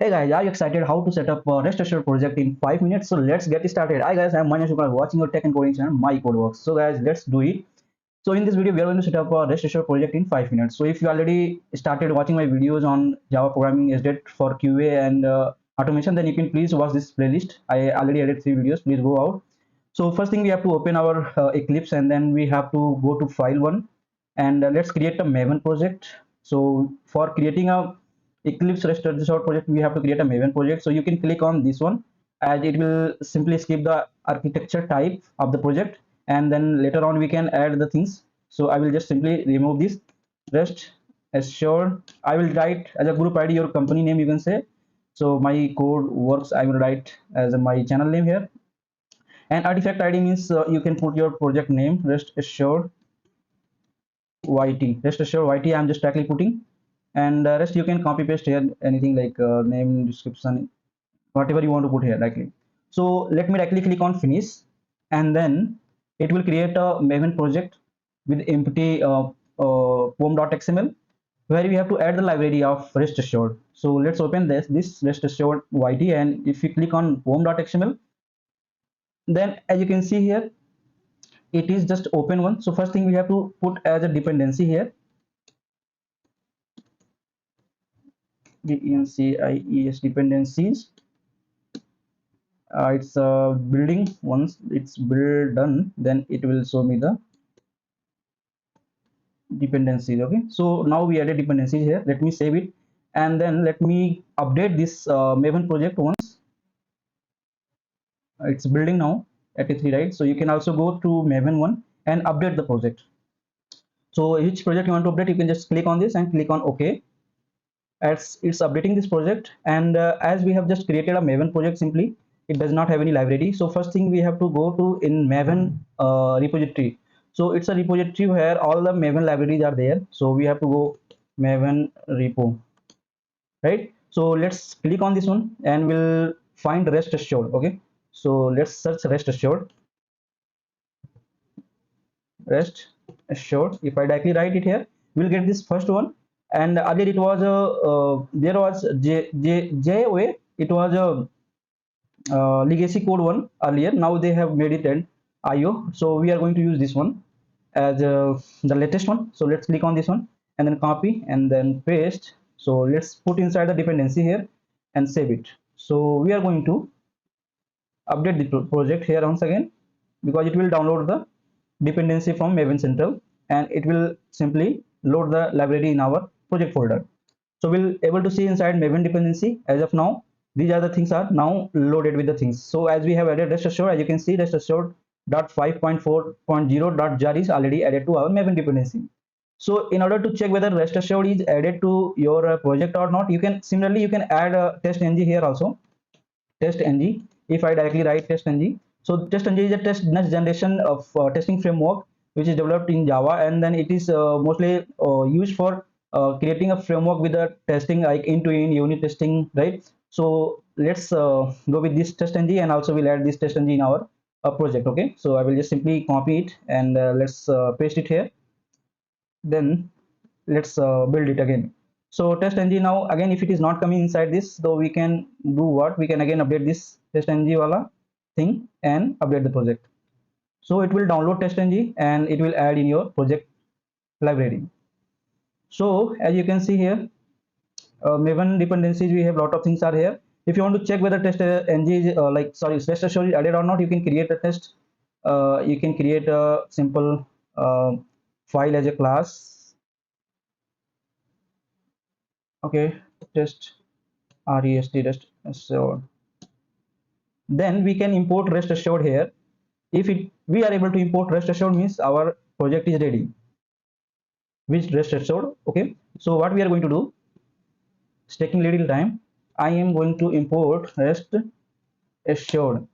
Hey guys, are you excited how to set up a Rest Assured project in 5 minutes? So let's get started. Hi guys, I'm Manish Shukla watching your tech and coding channel, MyCodeWorks. So guys, let's do it. So in this video, we are going to set up a Rest Assured project in 5 minutes. So if you already started watching my videos on Java programming, SDET for QA and automation, then you can please watch this playlist. I already added 3 videos. Please go out. So first thing we have to open our Eclipse and then we have to go to file one and let's create a Maven project. So for creating a Eclipse Rest Assured project, we have to create a Maven project. So you can click on this one as it will simply skip the architecture type of the project, and then later on we can add the things. So I will just simply remove this Rest Assured. I will write as a group ID your company name, you can say. So my code works, I will write as my channel name here. And artifact ID means you can put your project name, Rest Assured YT. Rest Assured YT I'm just directly putting, and rest you can copy paste here anything like name, description, whatever you want to put here directly. So let me directly click on finish, and then it will create a Maven project with empty pom.xml where we have to add the library of Rest Assured. So let's open this Rest Assured YT, and if you click on pom.xml, then as you can see here it is just open one. So first thing we have to put as a dependency here, dependencies. It's building. Once it's build done, then it will show me the dependencies. Okay, so now we added dependencies here. Let me save it, and then let me update this Maven project once. It's building now at 3, right? So you can also go to Maven one and update the project. So which project you want to update, you can just click on this and click on OK. As it's updating this project, and as we have just created a Maven project, simply it does not have any library. So first thing we have to go to in Maven repository. So it's a repository where all the Maven libraries are there. So we have to go Maven repo, right? So let's click on this one and we'll find Rest Assured. Okay, so let's search Rest Assured. Rest Assured, if I directly write it here, we'll get this first one. And earlier it was a there was JOA, it was a legacy code one earlier. Now they have made it an IO, so we are going to use this one as the latest one. So let's click on this one and then copy and then paste. So let's put inside the dependency here and save it. So we are going to update the project here once again, because it will download the dependency from Maven Central and it will simply load the library in our project folder. So we'll able to see inside Maven dependency as of now. These are the things are now loaded with the things. So as we have added Rest Assured, as you can see, Rest Assured .5.4.0.jar is already added to our Maven dependency. So in order to check whether Rest Assured is added to your project or not, you can similarly you can add a TestNG here also. TestNG. If I directly write TestNG, so TestNG is a next generation of testing framework which is developed in Java, and then it is mostly used for creating a framework with the testing like end-to-end unit testing, right? So let's go with this TestNG, and also we'll add this TestNG in our project. Okay, so I will just simply copy it and let's paste it here. Then let's build it again. So TestNG, now again if it is not coming inside this, so we can do what, we can again update this TestNG wala thing and update the project. So it will download TestNG and it will add in your project library. So as you can see here, Maven dependencies, we have a lot of things are here. If you want to check whether TestNG is Rest Assured is added or not, you can create a test. You can create a simple file as a class. Okay, test Rest Assured. Then we can import Rest Assured here. If we are able to import Rest Assured, means our project is ready with Rest Assured. Okay, so what we are going to do, it's taking little time. I am going to import Rest Assured.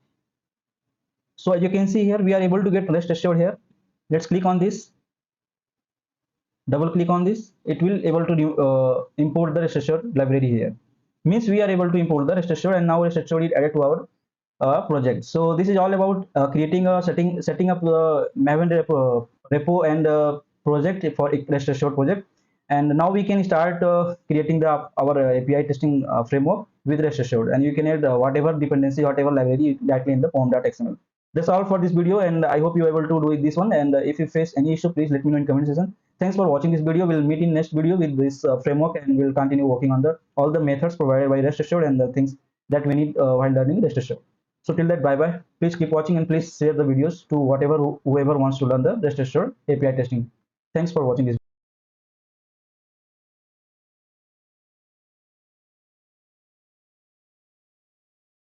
So as you can see here, we are able to get Rest Assured here. Let's click on this, double click on this, it will able to import the Rest Assured library here. Means we are able to import the Rest Assured, and now Rest Assured is added to our project. So this is all about creating a setting up Maven repo and project for Rest Assured project. And now we can start creating the our API testing framework. with Rest Assured, and you can add whatever dependency, whatever library directly in the form.xml. That's all for this video, and I hope you are able to do this one. And if you face any issue, please let me know in comment section. Thanks for watching this video. We'll meet in next video with this framework, and we'll continue working on the all the methods provided by Rest Assured and the things that we need while learning Rest Assured. So till that, bye bye. Please keep watching and please share the videos to whoever wants to learn the Rest Assured API testing. Thanks for watching this.